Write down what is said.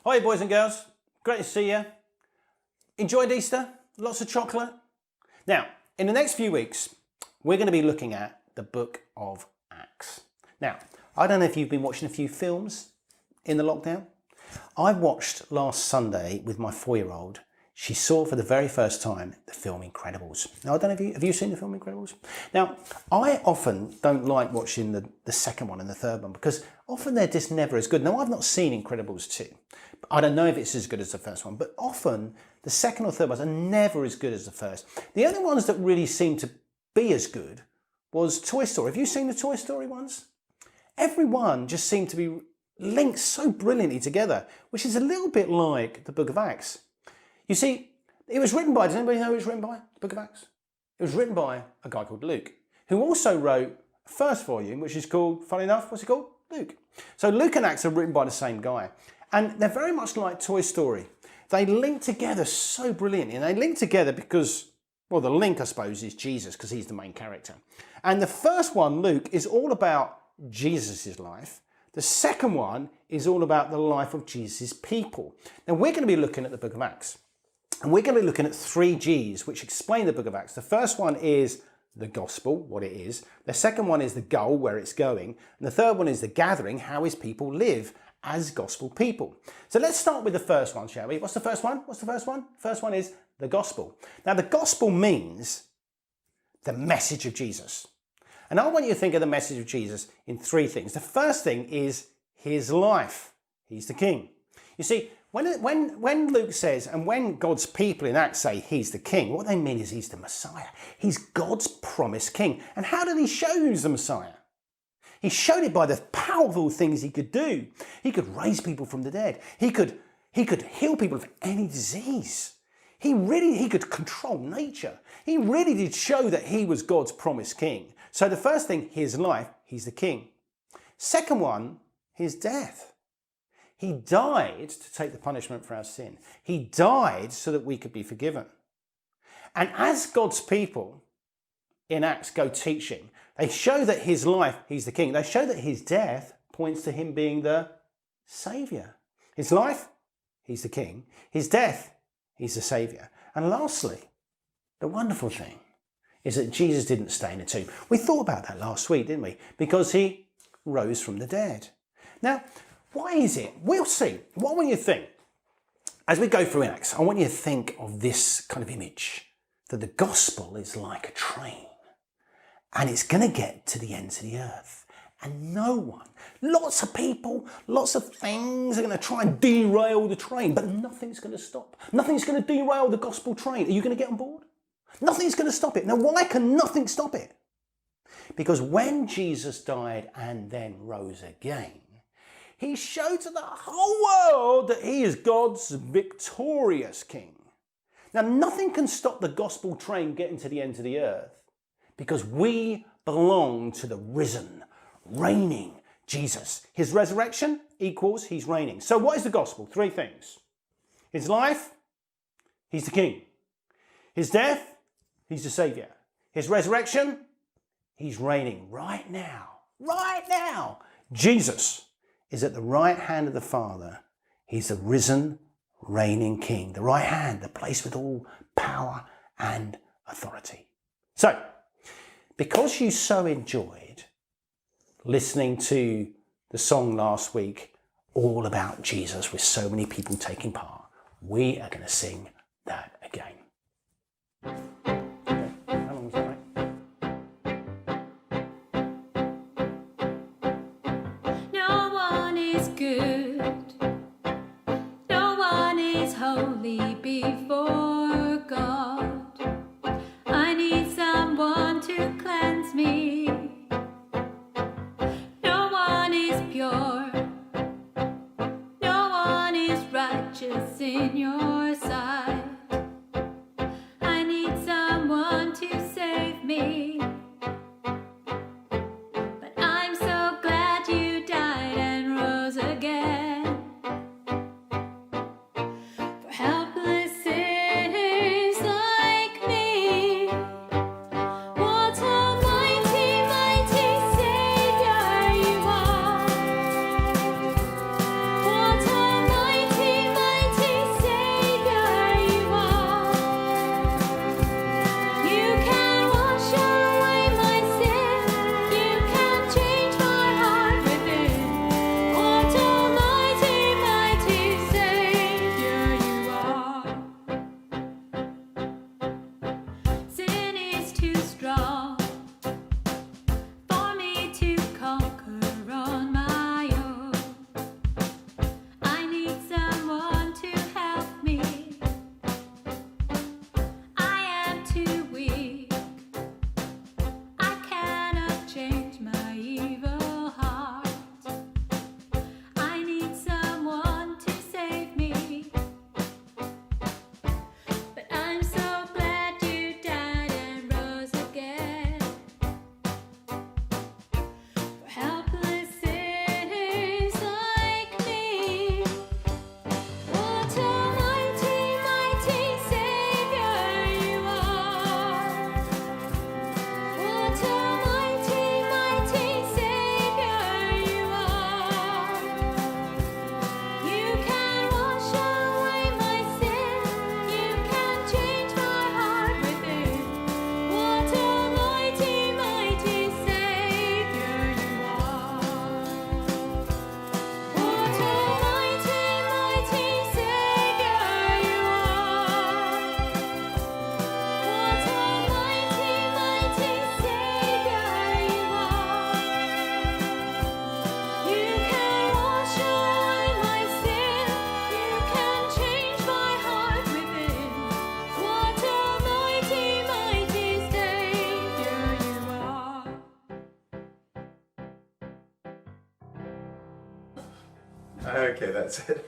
Hi boys and girls, great to see you. Enjoyed Easter? Lots of chocolate? Now, in the next few weeks, we're going to be looking at the book of Acts. Now, I don't know if you've been watching a few films in the lockdown. I watched last Sunday with my 4-year-old. She saw for the very first time the film Incredibles. Now, I don't know, have you seen the film Incredibles? Now, I often don't like watching the second one and the third one because often they're just never as good. Now, I've not seen Incredibles 2. I don't know if it's as good as the first one, but often the second or third ones are never as good as the first. The only ones that really seem to be as good was Toy Story. Have you seen the Toy Story ones? Every one just seemed to be linked so brilliantly together, which is a little bit like the book of Acts. You see, it was written by, does anybody know who it was written by, the book of Acts? It was written by a guy called Luke, who also wrote a first volume, which is called, funny enough, what's it called? Luke. So Luke and Acts are written by the same guy. And they're very much like Toy Story. They link together so brilliantly. And they link together because, well, the link, I suppose, is Jesus, because he's the main character. And the first one, Luke, is all about Jesus' life. The second one is all about the life of Jesus' people. Now, we're going to be looking at the book of Acts. And we're going to be looking at 3 G's, which explain the book of Acts. The first one is the gospel, what it is. The second one is the goal, where it's going. And the third one is the gathering, how his people live as gospel people. So let's start with the first one, shall we? What's the first one? What's the first one? First one is the gospel. Now, the gospel means the message of Jesus. And I want you to think of the message of Jesus in 3 things. The first thing is his life. He's the king. You see, when Luke says, and when God's people in Acts say he's the king, what they mean is he's the Messiah. He's God's promised king. And how did he show who's the Messiah? He showed it by the powerful things he could do. He could raise people from the dead. He could heal people of any disease. He could control nature. He really did show that he was God's promised king. So the first thing, his life, he's the king. Second one, his death. He died to take the punishment for our sin. He died so that we could be forgiven. And as God's people in Acts go teaching, they show that his life, he's the king. They show that his death points to him being the Saviour. His life, he's the king. His death, he's the Saviour. And lastly, the wonderful thing is that Jesus didn't stay in a tomb. We thought about that last week, didn't we? Because he rose from the dead. Now, why is it? We'll see. What I want you to think, as we go through Acts, I want you to think of this kind of image, that the gospel is like a train. And it's going to get to the ends of the earth. And no one, lots of people, lots of things are going to try and derail the train, but nothing's going to stop. Nothing's going to derail the gospel train. Are you going to get on board? Nothing's going to stop it. Now, why can nothing stop it? Because when Jesus died and then rose again, he showed to the whole world that he is God's victorious king. Now, nothing can stop the gospel train getting to the ends of the earth, because we belong to the risen, reigning Jesus. His resurrection equals he's reigning. So what is the gospel? 3 things. His life, he's the king. His death, he's the Saviour. His resurrection, he's reigning right now. Right now. Jesus is at the right hand of the Father. He's the risen, reigning king. The right hand, the place with all power and authority. So, because you so enjoyed listening to the song last week, all about Jesus, with so many people taking part, we are going to sing that again. Okay. How long was that, mate? No one is good. No one is holy before God. I need someone to cleanse me. No one is pure. No one is righteous in your sight. I need someone to save me. But I'm so glad you died and rose again. For helpless sinners like me. What a mighty, mighty Saviour you are. What a mighty Okay, that's it.